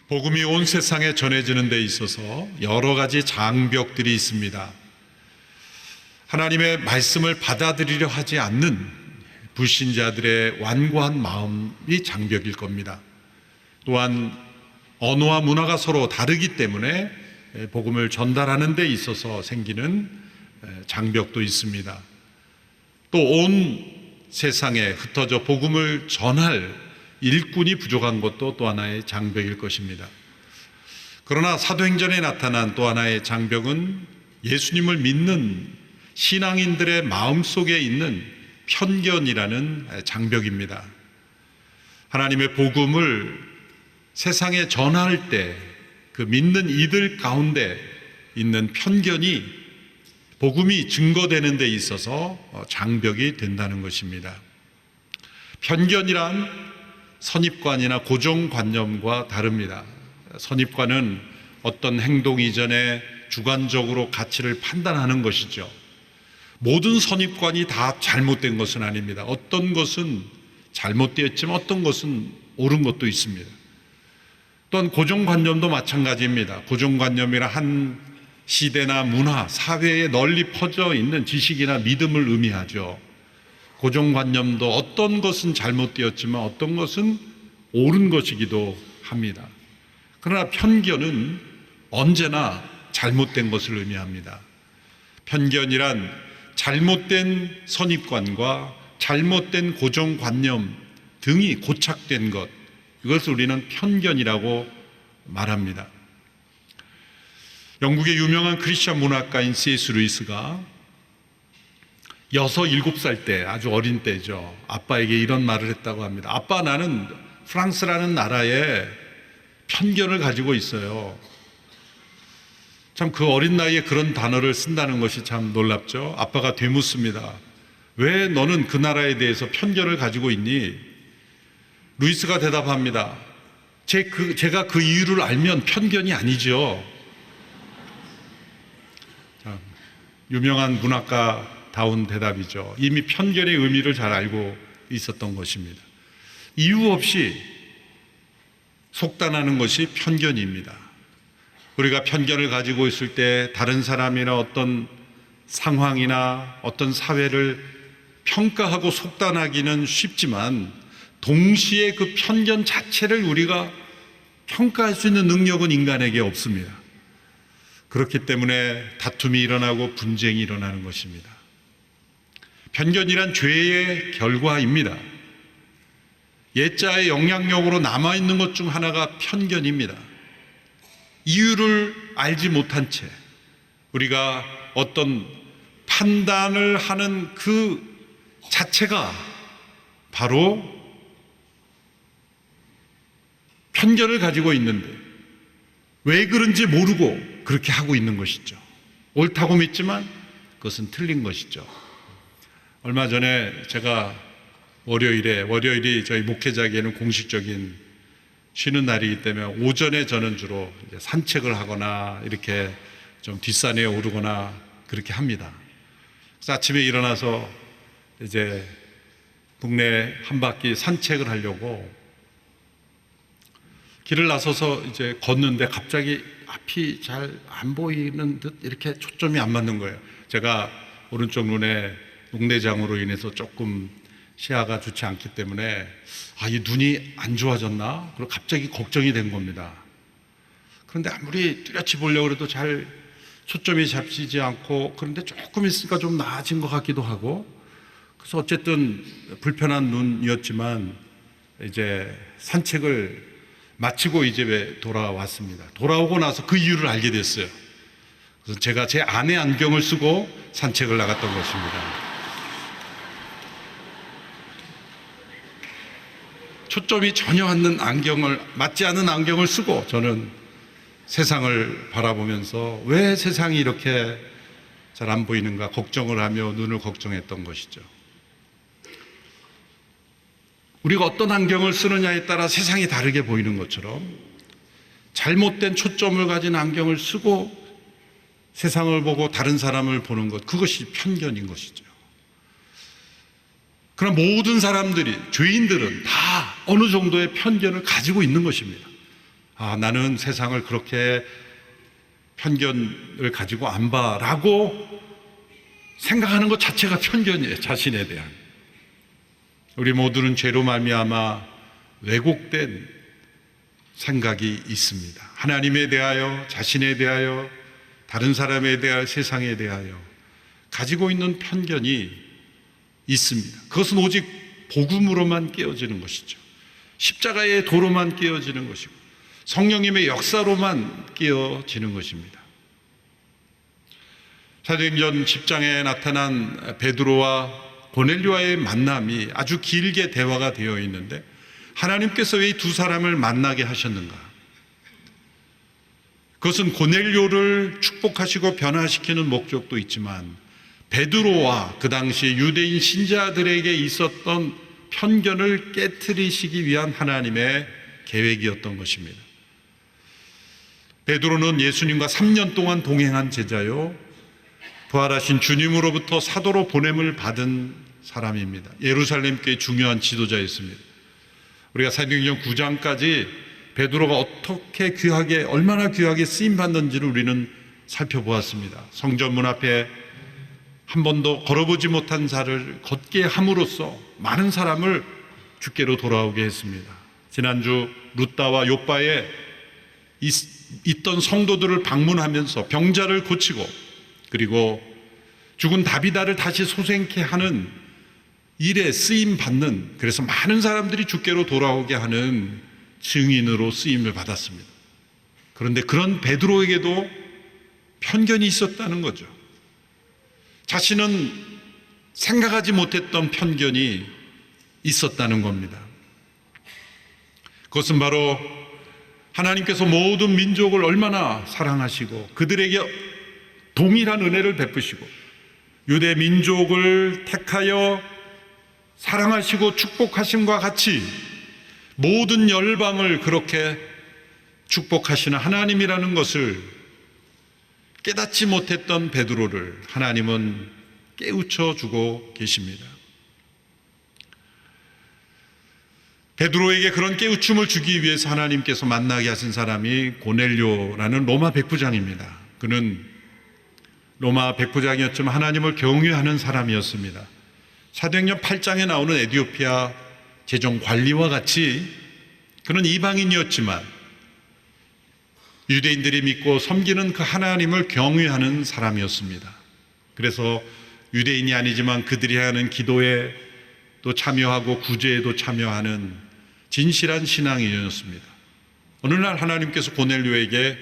복음이 온 세상에 전해지는 데 있어서 여러 가지 장벽들이 있습니다. 하나님의 말씀을 받아들이려 하지 않는 불신자들의 완고한 마음이 장벽일 겁니다. 또한 언어와 문화가 서로 다르기 때문에 복음을 전달하는 데 있어서 생기는 장벽도 있습니다. 또 온 세상에 흩어져 복음을 전할 일꾼이 부족한 것도 또 하나의 장벽일 것입니다. 그러나 사도행전에 나타난 또 하나의 장벽은 예수님을 믿는 신앙인들의 마음속에 있는 편견이라는 장벽입니다. 하나님의 복음을 세상에 전할 때 그 믿는 이들 가운데 있는 편견이 복음이 증거되는 데 있어서 장벽이 된다는 것입니다. 편견이란 선입관이나 고정관념과 다릅니다. 선입관은 어떤 행동 이전에 주관적으로 가치를 판단하는 것이죠. 모든 선입관이 다 잘못된 것은 아닙니다. 어떤 것은 잘못되었지만 어떤 것은 옳은 것도 있습니다. 또한 고정관념도 마찬가지입니다. 고정관념이란 한 시대나 문화, 사회에 널리 퍼져 있는 지식이나 믿음을 의미하죠. 고정관념도 어떤 것은 잘못되었지만 어떤 것은 옳은 것이기도 합니다. 그러나 편견은 언제나 잘못된 것을 의미합니다. 편견이란 잘못된 선입관과 잘못된 고정관념 등이 고착된 것, 이것을 우리는 편견이라고 말합니다. 영국의 유명한 크리스천 문학가인 C.S. 루이스가 6, 7살 때, 아주 어린 때죠, 아빠에게 이런 말을 했다고 합니다. 아빠, 나는 프랑스라는 나라에 편견을 가지고 있어요. 참 그 어린 나이에 그런 단어를 쓴다는 것이 참 놀랍죠. 아빠가 되묻습니다. 왜 너는 그 나라에 대해서 편견을 가지고 있니? 루이스가 대답합니다. 제가 그 이유를 알면 편견이 아니죠. 자, 유명한 문학가다운 대답이죠. 이미 편견의 의미를 잘 알고 있었던 것입니다. 이유 없이 속단하는 것이 편견입니다. 우리가 편견을 가지고 있을 때 다른 사람이나 어떤 상황이나 어떤 사회를 평가하고 속단하기는 쉽지만 동시에 그 편견 자체를 우리가 평가할 수 있는 능력은 인간에게 없습니다. 그렇기 때문에 다툼이 일어나고 분쟁이 일어나는 것입니다. 편견이란 죄의 결과입니다. 옛자의 영향력으로 남아있는 것 중 하나가 편견입니다. 이유를 알지 못한 채 우리가 어떤 판단을 하는 그 자체가 바로 편견을 가지고 있는데 왜 그런지 모르고 그렇게 하고 있는 것이죠. 옳다고 믿지만 그것은 틀린 것이죠. 얼마 전에 제가 월요일이 저희 목회자에게는 공식적인 쉬는 날이기 때문에 오전에 저는 주로 이제 산책을 하거나 이렇게 좀 뒷산에 오르거나 그렇게 합니다. 그래서 아침에 일어나서 이제 동네 한 바퀴 산책을 하려고 길을 나서서 이제 걷는데 갑자기 앞이 잘 안 보이는 듯 이렇게 초점이 안 맞는 거예요. 제가 오른쪽 눈에 녹내장으로 인해서 조금 시야가 좋지 않기 때문에 이 눈이 안 좋아졌나? 그리고 갑자기 걱정이 된 겁니다. 그런데 아무리 뚜렷이 보려고 해도 잘 초점이 잡히지 않고, 그런데 조금 있으니까 좀 나아진 것 같기도 하고, 그래서 어쨌든 불편한 눈이었지만 이제 산책을 마치고 이제 돌아왔습니다. 돌아오고 나서 그 이유를 알게 됐어요. 그래서 제가 제 안의 안경을 쓰고 산책을 나갔던 것입니다. 초점이 전혀 맞지 않는 안경을 쓰고 저는 세상을 바라보면서 왜 세상이 이렇게 잘 안 보이는가 걱정을 하며 눈을 걱정했던 것이죠. 우리가 어떤 안경을 쓰느냐에 따라 세상이 다르게 보이는 것처럼 잘못된 초점을 가진 안경을 쓰고 세상을 보고 다른 사람을 보는 것, 그것이 편견인 것이죠. 그러나 모든 사람들이, 죄인들은 다 어느 정도의 편견을 가지고 있는 것입니다. 나는 세상을 그렇게 편견을 가지고 안 봐라고 생각하는 것 자체가 편견이에요. 자신에 대한. 우리 모두는 죄로 말미암아 왜곡된 생각이 있습니다. 하나님에 대하여, 자신에 대하여, 다른 사람에 대하여, 세상에 대하여 가지고 있는 편견이 있습니다. 그것은 오직 복음으로만 깨어지는 것이죠. 십자가의 도로만 깨어지는 것이고 성령님의 역사로만 깨어지는 것입니다. 사도행전 10장에 나타난 베드로와 고넬료와의 만남이 아주 길게 대화가 되어 있는데 하나님께서 왜 이 두 사람을 만나게 하셨는가? 그것은 고넬료를 축복하시고 변화시키는 목적도 있지만 베드로와 그 당시 유대인 신자들에게 있었던 편견을 깨트리시기 위한 하나님의 계획이었던 것입니다. 베드로는 예수님과 3년 동안 동행한 제자요, 부활하신 주님으로부터 사도로 보냄을 받은 사람입니다. 예루살렘 교회의 중요한 지도자였습니다. 우리가 사도행전 9장까지 베드로가 어떻게 귀하게, 얼마나 귀하게 쓰임받는지를 우리는 살펴보았습니다. 성전문 앞에 한 번도 걸어보지 못한 자를 걷게 함으로써 많은 사람을 주께로 돌아오게 했습니다. 지난주 루다와 욥바에 있던 성도들을 방문하면서 병자를 고치고 그리고 죽은 다비다를 다시 소생케 하는 일에 쓰임받는, 그래서 많은 사람들이 주께로 돌아오게 하는 증인으로 쓰임을 받았습니다. 그런데 그런 베드로에게도 편견이 있었다는 거죠. 자신은 생각하지 못했던 편견이 있었다는 겁니다. 그것은 바로 하나님께서 모든 민족을 얼마나 사랑하시고 그들에게 동일한 은혜를 베푸시고 유대 민족을 택하여 사랑하시고 축복하심과 같이 모든 열방을 그렇게 축복하시는 하나님이라는 것을 깨닫지 못했던 베드로를 하나님은 깨우쳐 주고 계십니다. 베드로에게 그런 깨우침을 주기 위해서 하나님께서 만나게 하신 사람이 고넬료라는 로마 백부장입니다. 그는 로마 백부장이었지만 하나님을 경외하는 사람이었습니다. 사도행전 8장에 나오는 에티오피아 재정관리와 같이 그는 이방인이었지만 유대인들이 믿고 섬기는 그 하나님을 경외하는 사람이었습니다. 그래서 유대인이 아니지만 그들이 하는 기도에 또 참여하고 구제에도 참여하는 진실한 신앙인이었습니다. 어느 날 하나님께서 고넬료에게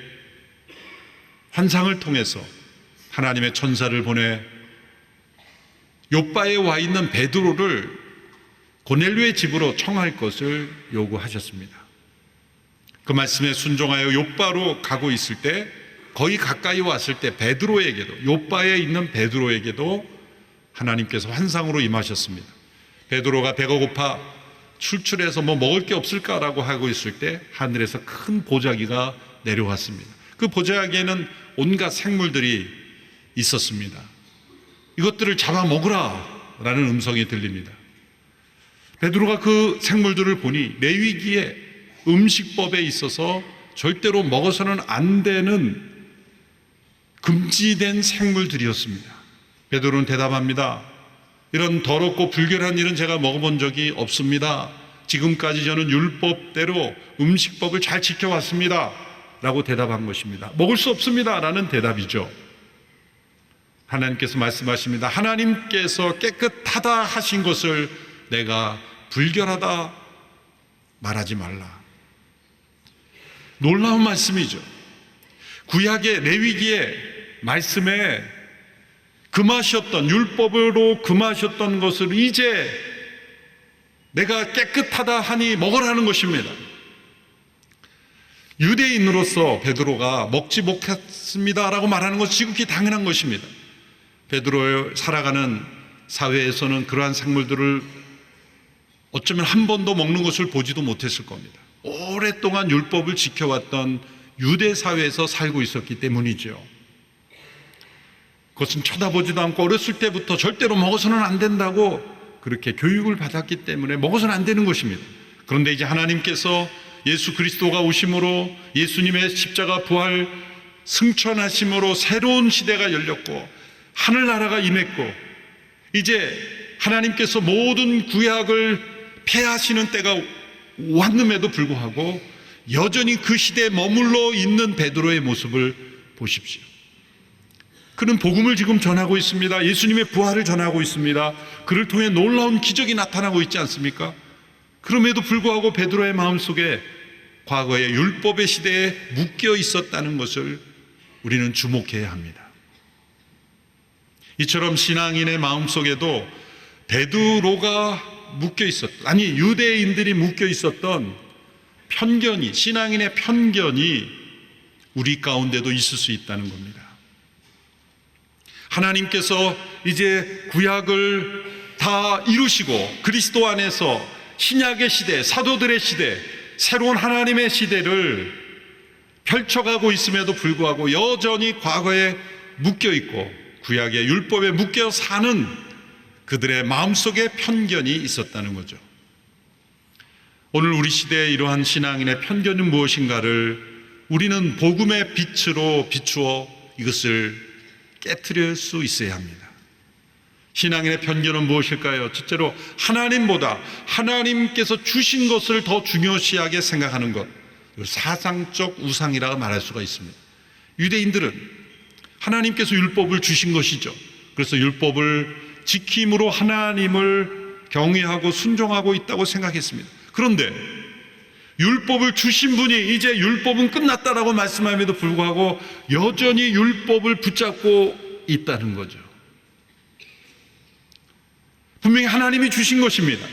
환상을 통해서 하나님의 천사를 보내 욥바에 와 있는 베드로를 고넬료의 집으로 청할 것을 요구하셨습니다. 그 말씀에 순종하여 욥바로 가고 있을 때, 거의 가까이 왔을 때 베드로에게도, 욥바에 있는 베드로에게도 하나님께서 환상으로 임하셨습니다. 베드로가 배가 고파 출출해서 뭐 먹을 게 없을까라고 하고 있을 때 하늘에서 큰 보자기가 내려왔습니다. 그 보자기에는 온갖 생물들이 있었습니다. 이것들을 잡아먹으라 라는 음성이 들립니다. 베드로가 그 생물들을 보니 레위기의 음식법에 있어서 절대로 먹어서는 안 되는 금지된 생물들이었습니다. 베드로는 대답합니다. 이런 더럽고 불결한 일은 제가 먹어본 적이 없습니다. 지금까지 저는 율법대로 음식법을 잘 지켜왔습니다 라고 대답한 것입니다. 먹을 수 없습니다 라는 대답이죠. 하나님께서 말씀하십니다. 하나님께서 깨끗하다 하신 것을 내가 불결하다 말하지 말라. 놀라운 말씀이죠. 구약의 레위기의 말씀에 금하셨던, 율법으로 금하셨던 것을 이제 내가 깨끗하다 하니 먹으라는 것입니다. 유대인으로서 베드로가 먹지 못했습니다라고 말하는 것은 지극히 당연한 것입니다. 베드로의 살아가는 사회에서는 그러한 생물들을 어쩌면 한 번도 먹는 것을 보지도 못했을 겁니다. 오랫동안 율법을 지켜왔던 유대 사회에서 살고 있었기 때문이죠. 그것은 쳐다보지도 않고 어렸을 때부터 절대로 먹어서는 안 된다고 그렇게 교육을 받았기 때문에 먹어서는 안 되는 것입니다. 그런데 이제 하나님께서 예수 그리스도가 오심으로, 예수님의 십자가 부활 승천하심으로 새로운 시대가 열렸고 하늘나라가 임했고, 이제 하나님께서 모든 구약을 폐하시는 때가 왔음에도 불구하고 여전히 그 시대에 머물러 있는 베드로의 모습을 보십시오. 그는 복음을 지금 전하고 있습니다. 예수님의 부활을 전하고 있습니다. 그를 통해 놀라운 기적이 나타나고 있지 않습니까? 그럼에도 불구하고 베드로의 마음속에 과거의 율법의 시대에 묶여 있었다는 것을 우리는 주목해야 합니다. 이처럼 신앙인의 마음속에도 베드로가 묶여 있었던, 아니 유대인들이 묶여 있었던 편견이, 신앙인의 편견이 우리 가운데도 있을 수 있다는 겁니다. 하나님께서 이제 구약을 다 이루시고 그리스도 안에서 신약의 시대, 사도들의 시대, 새로운 하나님의 시대를 펼쳐가고 있음에도 불구하고 여전히 과거에 묶여 있고 구약의 율법에 묶여 사는 그들의 마음속에 편견이 있었다는 거죠. 오늘 우리 시대의 이러한 신앙인의 편견은 무엇인가를 우리는 복음의 빛으로 비추어 이것을 깨트릴 수 있어야 합니다. 신앙인의 편견은 무엇일까요? 첫째로 하나님보다 하나님께서 주신 것을 더 중요시하게 생각하는 것, 사상적 우상이라고 말할 수가 있습니다. 유대인들은 하나님께서 율법을 주신 것이죠. 그래서 율법을 지킴으로 하나님을 경외하고 순종하고 있다고 생각했습니다. 그런데 율법을 주신 분이 이제 율법은 끝났다라고 말씀함에도 불구하고 여전히 율법을 붙잡고 있다는 거죠. 분명히 하나님이 주신 것입니다.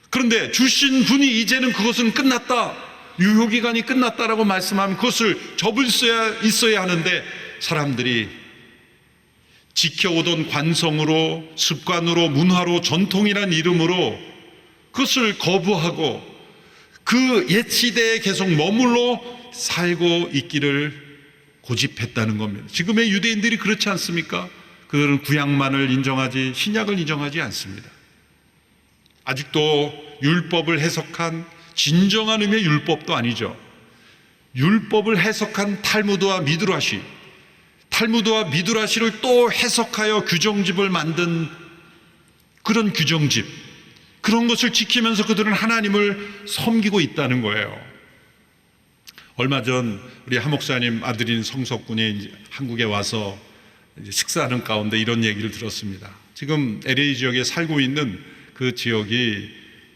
그런데 주신 분이 이제는 그것은 끝났다, 유효기간이 끝났다라고 말씀하면 그것을 접을 수 있어야 하는데 사람들이 지켜오던 관성으로, 습관으로, 문화로, 전통이란 이름으로 그것을 거부하고 그 옛 시대에 계속 머물러 살고 있기를 고집했다는 겁니다. 지금의 유대인들이 그렇지 않습니까? 그들은 구약만을 인정하지 신약을 인정하지 않습니다. 아직도 율법을 해석한 진정한 의미의 율법도 아니죠. 율법을 해석한 탈무드와 미드라시, 탈무드와 미드라시를 또 해석하여 규정집을 만든 그런 규정집, 그런 것을 지키면서 그들은 하나님을 섬기고 있다는 거예요. 얼마 전 우리 하 목사님 아들인 성석군이 한국에 와서 식사하는 가운데 이런 얘기를 들었습니다. 지금 LA 지역에 살고 있는 그 지역이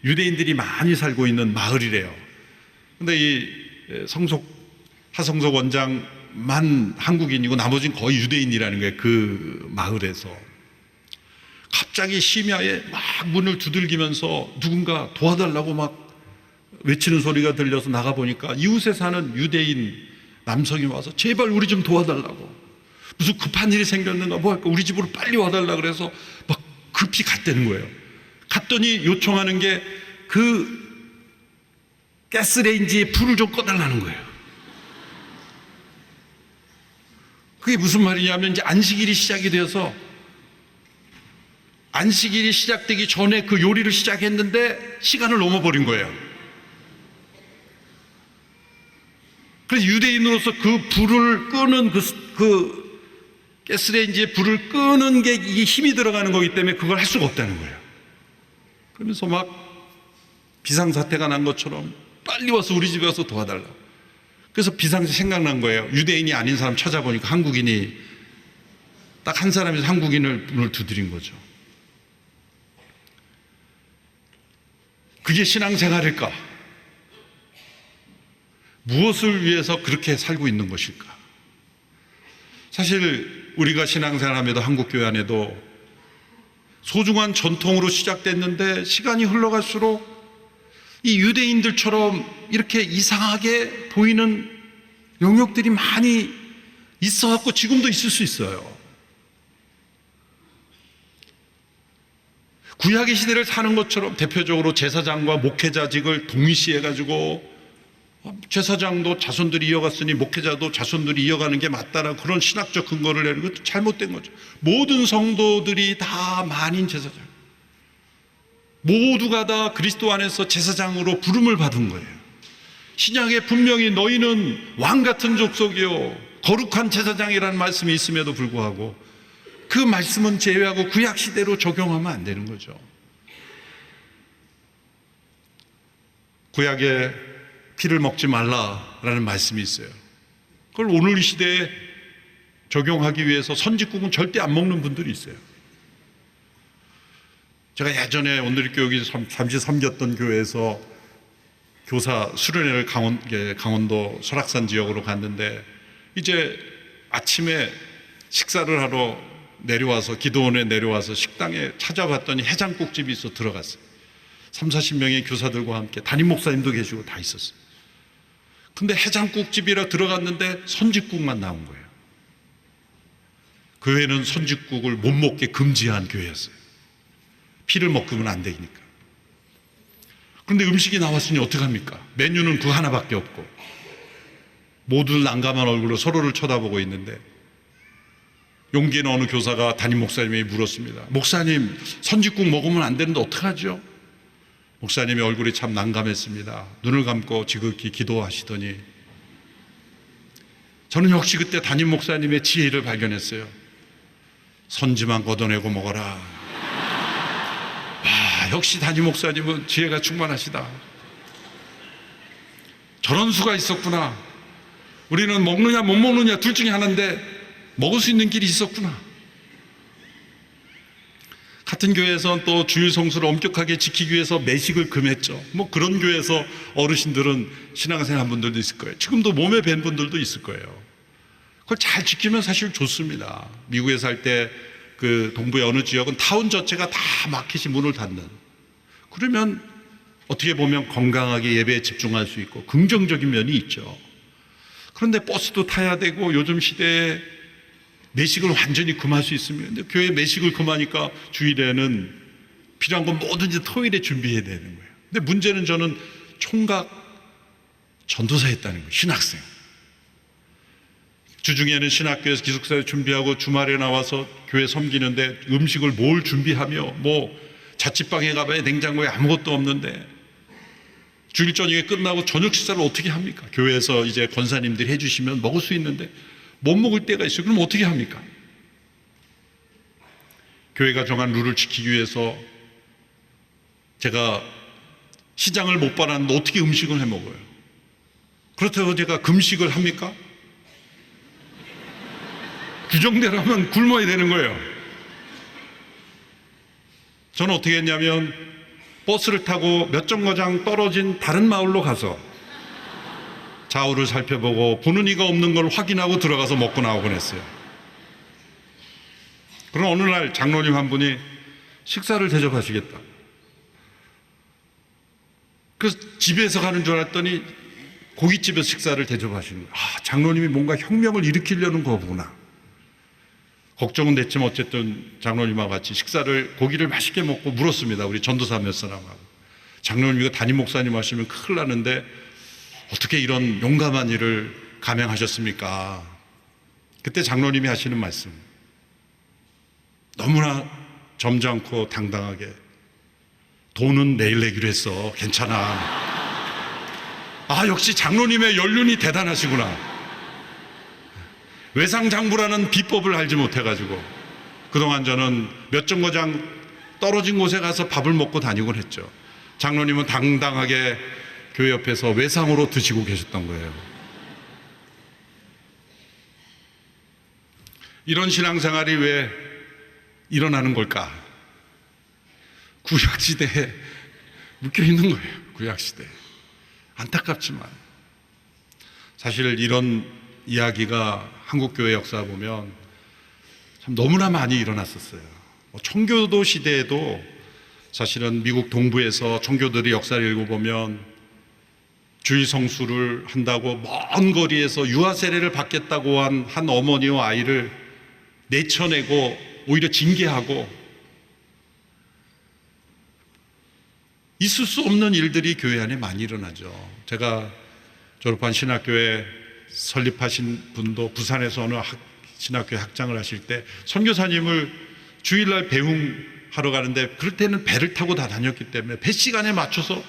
유대인들이 많이 살고 있는 마을이래요. 그런데 이 하성석 원장만 한국인이고 나머지는 거의 유대인이라는 거예요. 그 마을에서 갑자기 심야에 막 문을 두들기면서 누군가 도와달라고 막 외치는 소리가 들려서 나가보니까 이웃에 사는 유대인 남성이 와서 제발 우리 좀 도와달라고, 무슨 급한 일이 생겼는가 뭐 할까 우리 집으로 빨리 와달라 그래서 막 급히 갔다는 거예요. 갔더니 요청하는 게 그 가스레인지에 불을 좀 꺼달라는 거예요. 그게 무슨 말이냐면 이제 안식일이 시작이 되어서 안식일이 시작되기 전에 그 요리를 시작했는데 시간을 넘어버린 거예요. 그래서 유대인으로서 그 불을 끄는 그 가스레인지에 불을 끄는 게 이게 힘이 들어가는 거기 때문에 그걸 할 수가 없다는 거예요. 그러면서 막 비상사태가 난 것처럼 빨리 와서 우리 집에 와서 도와달라고. 그래서 비상사태 생각난 거예요. 유대인이 아닌 사람 찾아보니까 한국인이 딱 한 사람이 한국인을 문을 두드린 거죠. 그게 신앙생활일까? 무엇을 위해서 그렇게 살고 있는 것일까? 사실 우리가 신앙생활하면서 한국교회 안에도 소중한 전통으로 시작됐는데 시간이 흘러갈수록 이 유대인들처럼 이렇게 이상하게 보이는 영역들이 많이 있어갖고 지금도 있을 수 있어요. 구약의 시대를 사는 것처럼 대표적으로 제사장과 목회자직을 동시해가지고 제사장도 자손들이 이어갔으니 목회자도 자손들이 이어가는 게 맞다라는 그런 신학적 근거를 내는 것도 잘못된 거죠. 모든 성도들이 다 만인 제사장, 모두가 다 그리스도 안에서 제사장으로 부름을 받은 거예요. 신약에 분명히 너희는 왕 같은 족속이요 거룩한 제사장이라는 말씀이 있음에도 불구하고 그 말씀은 제외하고 구약 시대로 적용하면 안 되는 거죠. 구약에 피를 먹지 말라라는 말씀이 있어요. 그걸 오늘 이 시대에 적용하기 위해서 선지국은 절대 안 먹는 분들이 있어요. 제가 예전에 온누리교육이 잠시 섬겼던 교회에서 교사 수련회를 강원도 설악산 지역으로 갔는데 이제 아침에 식사를 하러 내려와서 기도원에 내려와서 식당에 찾아봤더니 해장국집이 있어 들어갔어요. 30-40명의 교사들과 함께 담임 목사님도 계시고 다 있었어요. 근데 해장국집이라 들어갔는데 선지국만 나온 거예요. 교회는 선지국을 못 먹게 금지한 교회였어요. 피를 먹으면 안 되니까. 그런데 음식이 나왔으니 어떡합니까? 메뉴는 그 하나밖에 없고 모두 난감한 얼굴로 서로를 쳐다보고 있는데 용기 있는 어느 교사가 담임 목사님에게 물었습니다. 목사님, 선지국 먹으면 안 되는데 어떡하죠? 목사님의 얼굴이 참 난감했습니다. 눈을 감고 지극히 기도하시더니 저는 역시 그때 담임 목사님의 지혜를 발견했어요. 선지만 걷어내고 먹어라. 와, 역시 담임 목사님은 지혜가 충만하시다. 저런 수가 있었구나. 우리는 먹느냐 못 먹느냐 둘 중에 하나인데 먹을 수 있는 길이 있었구나. 같은 교회에서는 또 주일 성수를 엄격하게 지키기 위해서 매식을 금했죠. 뭐 그런 교회에서 어르신들은 신앙생활 한 분들도 있을 거예요. 지금도 몸에 밴 분들도 있을 거예요. 그걸 잘 지키면 사실 좋습니다. 미국에 살 때 그 동부의 어느 지역은 타운 자체가 다 마켓이 문을 닫는. 그러면 어떻게 보면 건강하게 예배에 집중할 수 있고 긍정적인 면이 있죠. 그런데 버스도 타야 되고 요즘 시대에 매식을 완전히 금할 수 있으면, 근데 교회 매식을 금하니까 주일에는 필요한 건 뭐든지 토요일에 준비해야 되는 거예요. 근데 문제는 저는 총각 전도사 했다는 거예요. 신학생. 주중에는 신학교에서 기숙사에 준비하고 주말에 나와서 교회 섬기는데 음식을 뭘 준비하며 뭐 자취방에 가봐야 냉장고에 아무것도 없는데 주일 저녁에 끝나고 저녁 식사를 어떻게 합니까? 교회에서 이제 권사님들이 해주시면 먹을 수 있는데 못 먹을 때가 있어요. 그럼 어떻게 합니까? 교회가 정한 룰을 지키기 위해서 제가 시장을 못 받았는데 어떻게 음식을 해 먹어요? 그렇다고 제가 금식을 합니까? 규정대로 하면 굶어야 되는 거예요. 저는 어떻게 했냐면 버스를 타고 몇 정거장 떨어진 다른 마을로 가서 좌우를 살펴보고 보는 이가 없는 걸 확인하고 들어가서 먹고 나오곤 했어요. 그럼 어느 날 장로님 한 분이 식사를 대접하시겠다. 그래서 집에서 가는 줄 알았더니 고깃집에서 식사를 대접하시는 거예요. 아, 장로님이 뭔가 혁명을 일으키려는 거구나. 걱정은 됐지만 어쨌든 장로님하고 같이 고기를 맛있게 먹고 물었습니다. 우리 전도사 몇 사람하고. 장로님 이거 담임 목사님 하시면 큰일 나는데 어떻게 이런 용감한 일을 감행하셨습니까? 그때 장로님이 하시는 말씀, 너무나 점잖고 당당하게, 돈은 내일 내기로 했어. 괜찮아. 아, 역시 장로님의 연륜이 대단하시구나. 외상장부라는 비법을 알지 못해가지고 그동안 저는 몇 정거장 떨어진 곳에 가서 밥을 먹고 다니곤 했죠. 장로님은 당당하게 교회 옆에서 외상으로 드시고 계셨던 거예요. 이런 신앙생활이 왜 일어나는 걸까? 구약시대에 묶여있는 거예요. 구약시대에. 안타깝지만 사실 이런 이야기가 한국교회 역사 보면 참 너무나 많이 일어났었어요. 청교도 시대에도 사실은 미국 동부에서 청교도들의 역사를 읽어보면 주일 성수를 한다고 먼 거리에서 유아 세례를 받겠다고 한 어머니와 아이를 내쳐내고 오히려 징계하고, 있을 수 없는 일들이 교회 안에 많이 일어나죠. 제가 졸업한 신학교에 설립하신 분도 부산에서 어느 신학교에 학장을 하실 때 선교사님을 주일날 배웅하러 가는데, 그럴 때는 배를 타고 다 다녔기 때문에 배 시간에 맞춰서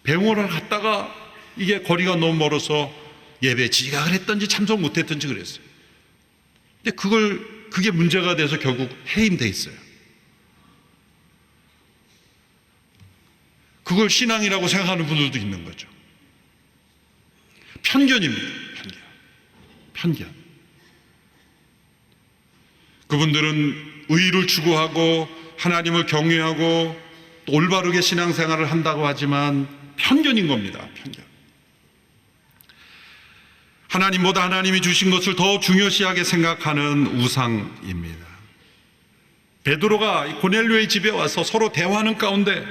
배웅을 하러 갔다가 이게 거리가 너무 멀어서 예배 지각을 했든지 참석 못했든지 그랬어요. 근데 그게 문제가 돼서 결국 해임돼 있어요. 그걸 신앙이라고 생각하는 분들도 있는 거죠. 편견입니다. 편견. 그분들은 의를 추구하고 하나님을 경외하고 또 올바르게 신앙생활을 한다고 하지만 편견인 겁니다. 편견. 하나님보다 하나님이 주신 것을 더 중요시하게 생각하는 우상입니다. 베드로가 고넬료의 집에 와서 서로 대화하는 가운데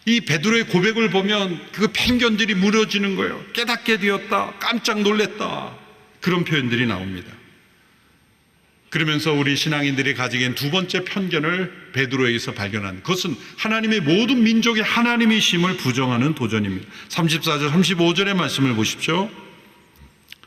이 베드로의 고백을 보면 그 편견들이 무너지는 거예요. 깨닫게 되었다, 깜짝 놀랐다, 그런 표현들이 나옵니다. 그러면서 우리 신앙인들이 가지기엔 두 번째 편견을 베드로에게서 발견한 그것은 하나님의 모든 민족의 하나님이심을 부정하는 도전입니다. 34절 35절의 말씀을 보십시오.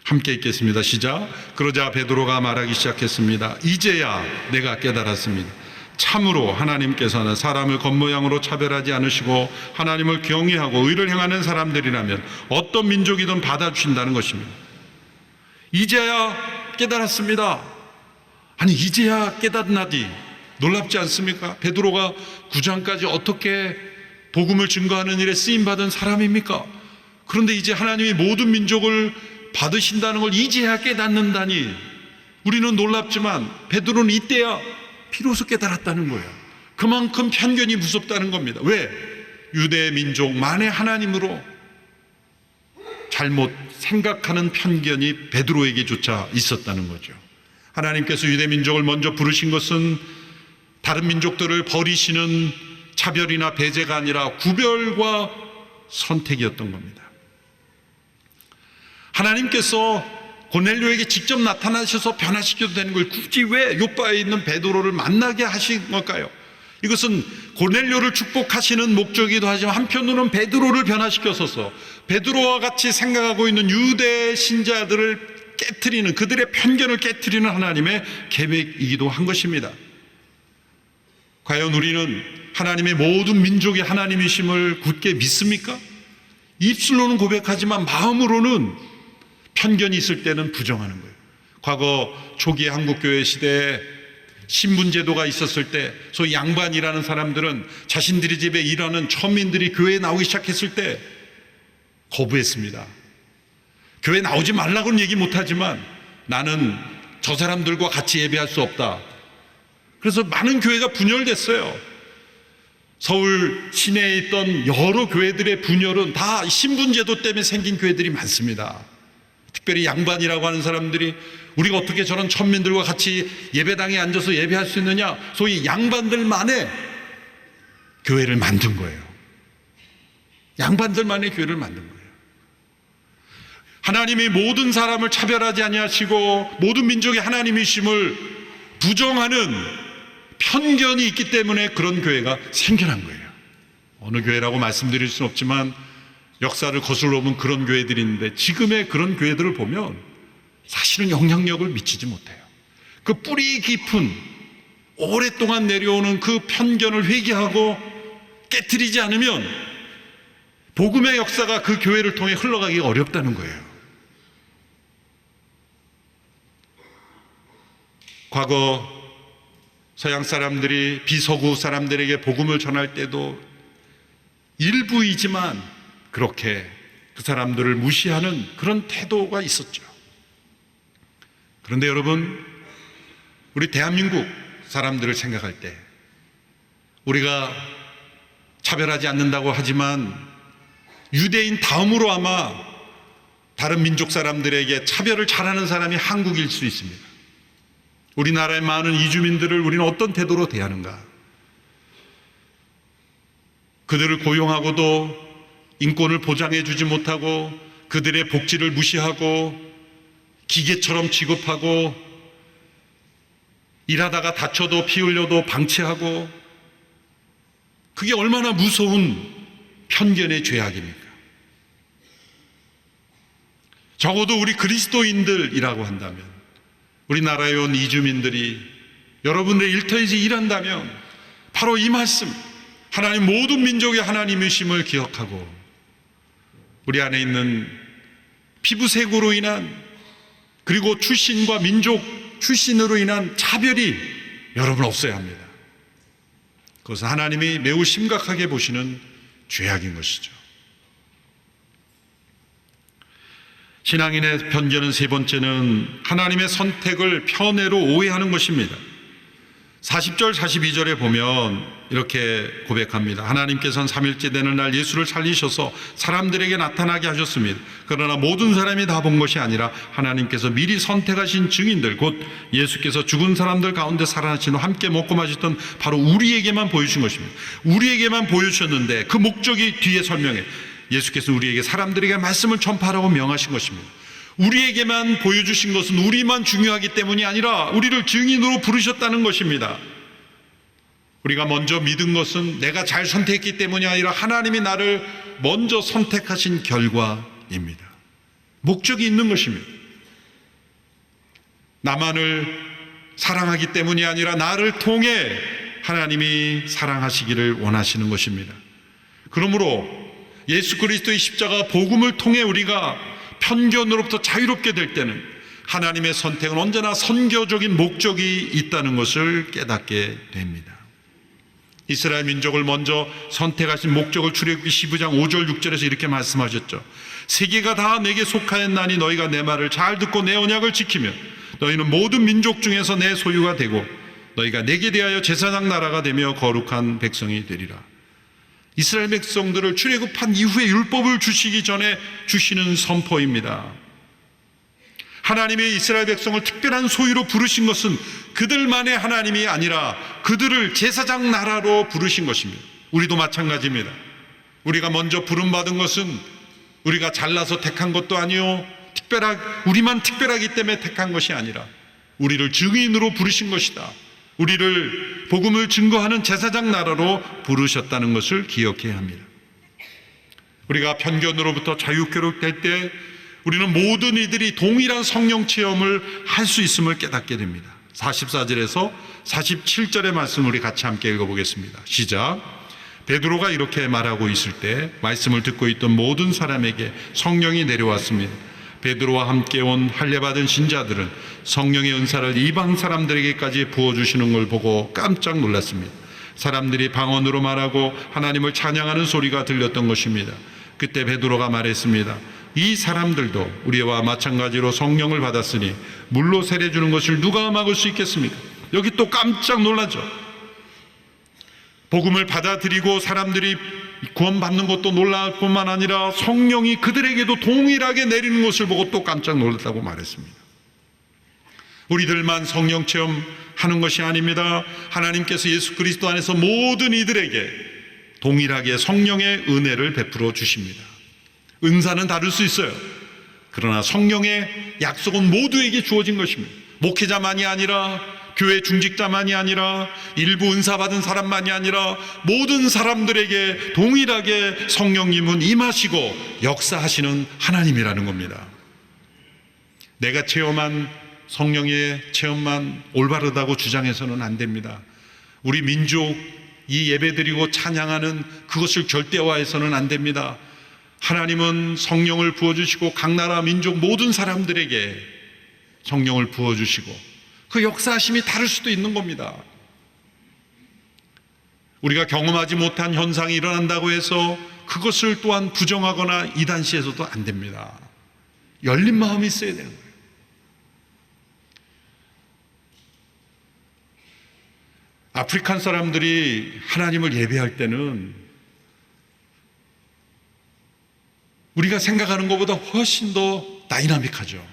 함께 읽겠습니다. 시작. 그러자 베드로가 말하기 시작했습니다. 이제야 내가 깨달았습니다. 참으로 하나님께서는 사람을 겉모양으로 차별하지 않으시고 하나님을 경외하고 의를 행하는 사람들이라면 어떤 민족이든 받아주신다는 것입니다. 이제야 깨달았습니다. 아니 이제야 깨닫나디 놀랍지 않습니까? 베드로가 9장까지 어떻게 복음을 증거하는 일에 쓰임받은 사람입니까? 그런데 이제 하나님이 모든 민족을 받으신다는 걸 이제야 깨닫는다니 우리는 놀랍지만 베드로는 이때야 비로소 깨달았다는 거예요. 그만큼 편견이 무섭다는 겁니다. 왜? 유대 민족만의 하나님으로 잘못 생각하는 편견이 베드로에게조차 있었다는 거죠. 하나님께서 유대 민족을 먼저 부르신 것은 다른 민족들을 버리시는 차별이나 배제가 아니라 구별과 선택이었던 겁니다. 하나님께서 고넬료에게 직접 나타나셔서 변화시켜도 되는 걸 굳이 왜 요바에 있는 베드로를 만나게 하신 걸까요? 이것은 고넬료를 축복하시는 목적이기도 하지만 한편으로는 베드로를 변화시켜서 베드로와 같이 생각하고 있는 유대 신자들을 깨트리는, 그들의 편견을 깨트리는 하나님의 계획이기도 한 것입니다. 과연 우리는 하나님의 모든 민족의 하나님이심을 굳게 믿습니까? 입술로는 고백하지만 마음으로는 편견이 있을 때는 부정하는 거예요. 과거 초기 한국교회 시대에 신분제도가 있었을 때 소위 양반이라는 사람들은 자신들의 집에 일하는 천민들이 교회에 나오기 시작했을 때 거부했습니다. 교회 나오지 말라고는 얘기 못하지만 나는 저 사람들과 같이 예배할 수 없다. 그래서 많은 교회가 분열됐어요. 서울 시내에 있던 여러 교회들의 분열은 다 신분제도 때문에 생긴 교회들이 많습니다. 특별히 양반이라고 하는 사람들이 우리가 어떻게 저런 천민들과 같이 예배당에 앉아서 예배할 수 있느냐, 소위 양반들만의 교회를 만든 거예요. 양반들만의 교회를 만든 거예요. 하나님이 모든 사람을 차별하지 아니하시고 모든 민족의 하나님이심을 부정하는 편견이 있기 때문에 그런 교회가 생겨난 거예요. 어느 교회라고 말씀드릴 수는 없지만 역사를 거슬러 보면 그런 교회들이 있는데 지금의 그런 교회들을 보면 사실은 영향력을 미치지 못해요. 그 뿌리 깊은 오랫동안 내려오는 그 편견을 회개하고 깨트리지 않으면 복음의 역사가 그 교회를 통해 흘러가기가 어렵다는 거예요. 과거 서양 사람들이 비서구 사람들에게 복음을 전할 때도 일부이지만 그렇게 그 사람들을 무시하는 그런 태도가 있었죠. 그런데 여러분, 우리 대한민국 사람들을 생각할 때 우리가 차별하지 않는다고 하지만 유대인 다음으로 아마 다른 민족 사람들에게 차별을 잘하는 사람이 한국일 수 있습니다. 우리나라의 많은 이주민들을 우리는 어떤 태도로 대하는가? 그들을 고용하고도 인권을 보장해 주지 못하고 그들의 복지를 무시하고 기계처럼 취급하고 일하다가 다쳐도 피 흘려도 방치하고, 그게 얼마나 무서운 편견의 죄악입니까? 적어도 우리 그리스도인들이라고 한다면, 우리나라에 온 이주민들이 여러분들의 일터에서 일한다면 바로 이 말씀, 하나님 모든 민족의 하나님이심을 기억하고 우리 안에 있는 피부색으로 인한, 그리고 출신과 민족 출신으로 인한 차별이 여러분 없어야 합니다. 그것은 하나님이 매우 심각하게 보시는 죄악인 것이죠. 신앙인의 편견은 세 번째는 하나님의 선택을 편애로 오해하는 것입니다. 40절 42절에 보면 이렇게 고백합니다. 하나님께서는 3일째 되는 날 예수를 살리셔서 사람들에게 나타나게 하셨습니다. 그러나 모든 사람이 다 본 것이 아니라 하나님께서 미리 선택하신 증인들, 곧 예수께서 죽은 사람들 가운데 살아나신 후 함께 먹고 마셨던 바로 우리에게만 보여주신 것입니다. 우리에게만 보여주셨는데 그 목적이 뒤에 설명해. 예수께서 우리에게 사람들에게 말씀을 전파하라고 명하신 것입니다. 우리에게만 보여주신 것은 우리만 중요하기 때문이 아니라 우리를 증인으로 부르셨다는 것입니다. 우리가 먼저 믿은 것은 내가 잘 선택했기 때문이 아니라 하나님이 나를 먼저 선택하신 결과입니다. 목적이 있는 것입니다. 나만을 사랑하기 때문이 아니라 나를 통해 하나님이 사랑하시기를 원하시는 것입니다. 그러므로 예수 그리스도의 십자가 복음을 통해 우리가 편견으로부터 자유롭게 될 때는 하나님의 선택은 언제나 선교적인 목적이 있다는 것을 깨닫게 됩니다. 이스라엘 민족을 먼저 선택하신 목적을 출애굽기 12장 5절 6절에서 이렇게 말씀하셨죠. 세계가 다 내게 속하였나니 너희가 내 말을 잘 듣고 내 언약을 지키면 너희는 모든 민족 중에서 내 소유가 되고 너희가 내게 대하여 제사장 나라가 되며 거룩한 백성이 되리라. 이스라엘 백성들을 출애굽한 이후에 율법을 주시기 전에 주시는 선포입니다. 하나님이 이스라엘 백성을 특별한 소유로 부르신 것은 그들만의 하나님이 아니라 그들을 제사장 나라로 부르신 것입니다. 우리도 마찬가지입니다. 우리가 먼저 부름받은 것은 우리가 잘나서 택한 것도 아니요, 우리만 특별하기 때문에 택한 것이 아니라 우리를 증인으로 부르신 것이다. 우리를 복음을 증거하는 제사장 나라로 부르셨다는 것을 기억해야 합니다. 우리가 편견으로부터 자유케 될 때 우리는 모든 이들이 동일한 성령 체험을 할 수 있음을 깨닫게 됩니다. 44절에서 47절의 말씀 우리 같이 함께 읽어보겠습니다. 시작. 베드로가 이렇게 말하고 있을 때 말씀을 듣고 있던 모든 사람에게 성령이 내려왔습니다. 베드로와 함께 온 할례받은 신자들은 성령의 은사를 이방 사람들에게까지 부어주시는 걸 보고 깜짝 놀랐습니다. 사람들이 방언으로 말하고 하나님을 찬양하는 소리가 들렸던 것입니다. 그때 베드로가 말했습니다. 이 사람들도 우리와 마찬가지로 성령을 받았으니 물로 세례 주는 것을 누가 막을 수 있겠습니까? 여기 또 깜짝 놀라죠. 복음을 받아들이고 사람들이 구원받는 것도 놀랄 뿐만 아니라 성령이 그들에게도 동일하게 내리는 것을 보고 또 깜짝 놀랐다고 말했습니다. 우리들만 성령 체험하는 것이 아닙니다. 하나님께서 예수 그리스도 안에서 모든 이들에게 동일하게 성령의 은혜를 베풀어 주십니다. 은사는 다를 수 있어요. 그러나 성령의 약속은 모두에게 주어진 것입니다. 목회자만이 아니라, 교회 중직자만이 아니라, 일부 은사 받은 사람만이 아니라 모든 사람들에게 동일하게 성령님은 임하시고 역사하시는 하나님이라는 겁니다. 내가 체험한 성령의 체험만 올바르다고 주장해서는 안 됩니다. 우리 민족 이 예배드리고 찬양하는 그것을 절대화해서는 안 됩니다. 하나님은 성령을 부어주시고 각 나라 민족 모든 사람들에게 성령을 부어주시고 그 역사하심이 다를 수도 있는 겁니다. 우리가 경험하지 못한 현상이 일어난다고 해서 그것을 또한 부정하거나 이단시해서도 안 됩니다. 열린 마음이 있어야 되는 거예요. 아프리칸 사람들이 하나님을 예배할 때는 우리가 생각하는 것보다 훨씬 더 다이나믹하죠.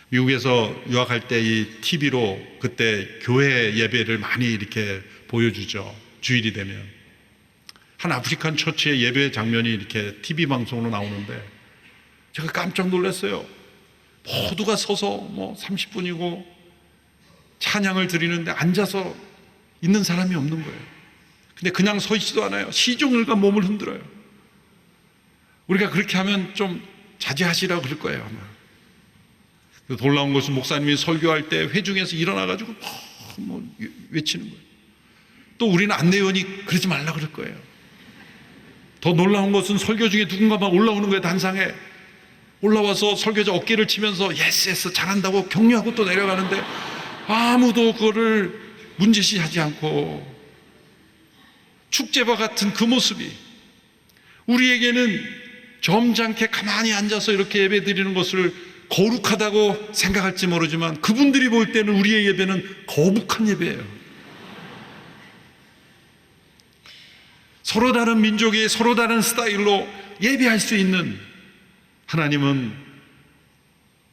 미국에서 유학할 때 이 TV로 그때 교회 예배를 많이 이렇게 보여주죠. 주일이 되면. 한 아프리칸 처치의 예배 장면이 이렇게 TV 방송으로 나오는데 제가 깜짝 놀랐어요. 모두가 서서 30분이고 찬양을 드리는데 앉아서 있는 사람이 없는 거예요. 근데 그냥 서 있지도 않아요. 시종일관 몸을 흔들어요. 우리가 그렇게 하면 좀 자제하시라고 그럴 거예요, 아마. 놀라운 것은 목사님이 설교할 때 회중에서 일어나가지고 외치는 거예요. 또 우리는 안내원이 그러지 말라 그럴 거예요. 더 놀라운 것은 설교 중에 누군가 막 올라오는 거예요. 단상에 올라와서 설교자 어깨를 치면서 예스 잘한다고 격려하고 또 내려가는데 아무도 그거를 문제시하지 않고 축제와 같은 그 모습이 우리에게는 점잖게 가만히 앉아서 이렇게 예배 드리는 것을 거룩하다고 생각할지 모르지만 그분들이 볼 때는 우리의 예배는 거북한 예배예요. 서로 다른 민족이 서로 다른 스타일로 예배할 수 있는 하나님은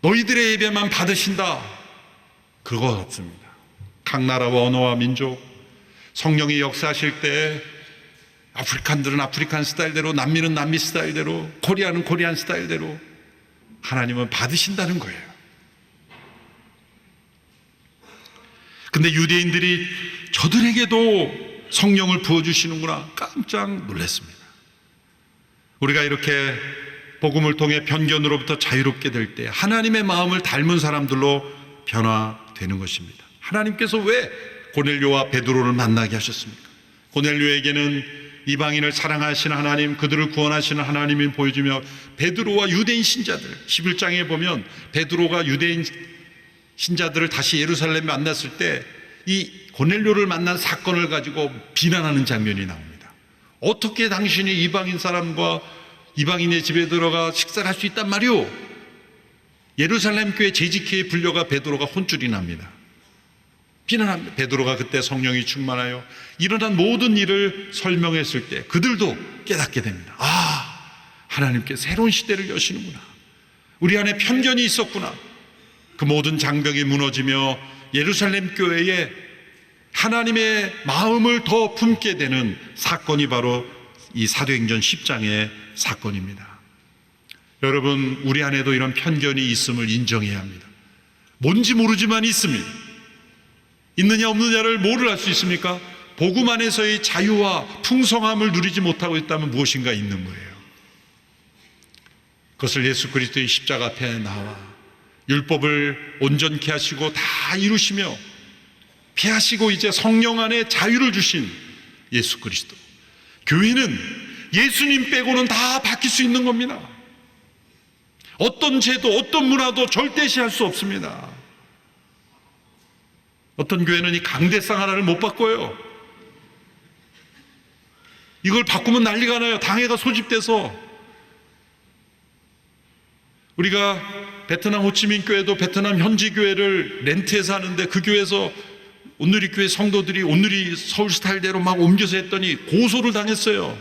너희들의 예배만 받으신다, 그거 없습니다. 각 나라와 언어와 민족, 성령이 역사하실 때 아프리칸들은 아프리칸 스타일대로, 남미는 남미 스타일대로, 코리아는 코리안 스타일대로 하나님은 받으신다는 거예요. 근데 유대인들이 저들에게도 성령을 부어주시는구나 깜짝 놀랐습니다. 우리가 이렇게 복음을 통해 편견으로부터 자유롭게 될 때 하나님의 마음을 닮은 사람들로 변화되는 것입니다. 하나님께서 왜 고넬료와 베드로를 만나게 하셨습니까? 고넬료에게는 이방인을 사랑하시는 하나님, 그들을 구원하시는 하나님이 보여주며 베드로와 유대인 신자들, 11장에 보면 베드로가 유대인 신자들을 다시 예루살렘에 만났을 때 이 고넬료를 만난 사건을 가지고 비난하는 장면이 나옵니다. 어떻게 당신이 이방인 사람과 이방인의 집에 들어가 식사를 할 수 있단 말이오? 예루살렘 교회 재직회에 불려가 베드로가 혼쭐이 납니다. 비난합니다. 베드로가 그때 성령이 충만하여 일어난 모든 일을 설명했을 때 그들도 깨닫게 됩니다. 아, 하나님께 새로운 시대를 여시는구나. 우리 안에 편견이 있었구나. 그 모든 장벽이 무너지며 예루살렘 교회에 하나님의 마음을 더 품게 되는 사건이 바로 이 사도행전 10장의 사건입니다. 여러분, 우리 안에도 이런 편견이 있음을 인정해야 합니다. 뭔지 모르지만 있습니다. 있느냐 없느냐를 뭐를 알 수 있습니까? 복음 안에서의 자유와 풍성함을 누리지 못하고 있다면 무엇인가 있는 거예요. 그것을 예수 그리스도의 십자가 앞에 나와 율법을 온전케 하시고 다 이루시며 폐하시고 이제 성령 안에 자유를 주신 예수 그리스도. 교회는 예수님 빼고는 다 바뀔 수 있는 겁니다. 어떤 제도, 어떤 문화도 절대시할 수 없습니다. 어떤 교회는 이 강대상 하나를 못 바꿔요. 이걸 바꾸면 난리가 나요. 당회가 소집돼서. 우리가 베트남 호치민 교회도 베트남 현지 교회를 렌트해서 하는데 그 교회에서 온누리 교회 성도들이 온누리 서울 스타일대로 막 옮겨서 했더니 고소를 당했어요.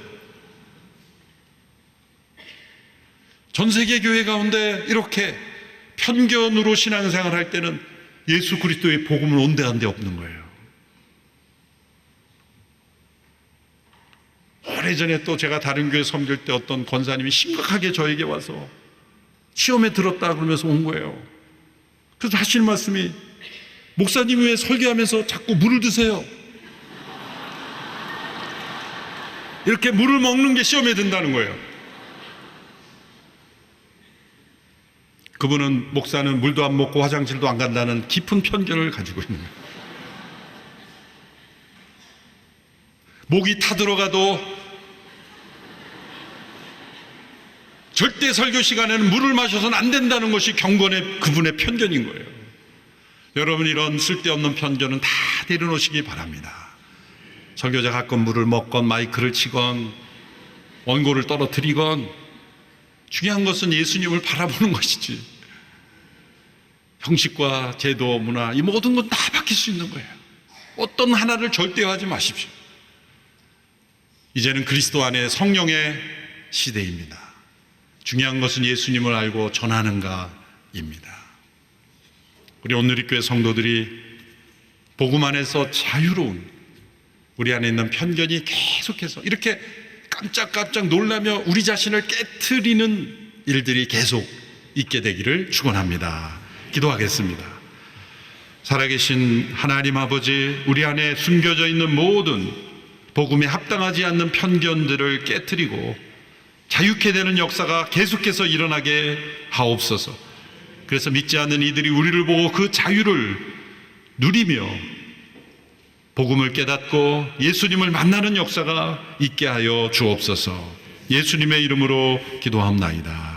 전 세계 교회 가운데 이렇게 편견으로 신앙생활 할 때는 예수 그리스도의 복음을 온데한 데 없는 거예요. 오래전에 또 제가 다른 교회 섬길 때 어떤 권사님이 심각하게 저에게 와서 시험에 들었다 그러면서 온 거예요. 그래서 하시는 말씀이, 목사님이 왜 설교하면서 자꾸 물을 드세요? 이렇게 물을 먹는 게 시험에 든다는 거예요. 그분은, 목사는 물도 안 먹고 화장실도 안 간다는 깊은 편견을 가지고 있는 거예요. 목이 타들어가도 절대 설교 시간에는 물을 마셔서는 안 된다는 것이 경건의 그분의 편견인 거예요. 여러분, 이런 쓸데없는 편견은 다 내려놓으시기 바랍니다. 설교자 가끔 물을 먹건 마이크를 치건 원고를 떨어뜨리건 중요한 것은 예수님을 바라보는 것이지, 형식과 제도, 문화, 이 모든 건 다 바뀔 수 있는 거예요. 어떤 하나를 절대화하지 마십시오. 이제는 그리스도 안에 성령의 시대입니다. 중요한 것은 예수님을 알고 전하는가입니다. 우리 온누리교회 성도들이 복음 안에서 자유로운, 우리 안에 있는 편견이 계속해서 이렇게 깜짝깜짝 놀라며 우리 자신을 깨트리는 일들이 계속 있게 되기를 축원합니다. 기도하겠습니다. 살아계신 하나님 아버지, 우리 안에 숨겨져 있는 모든 복음에 합당하지 않는 편견들을 깨트리고 자유케 되는 역사가 계속해서 일어나게 하옵소서. 그래서 믿지 않는 이들이 우리를 보고 그 자유를 누리며 복음을 깨닫고 예수님을 만나는 역사가 있게 하여 주옵소서. 예수님의 이름으로 기도합나이다.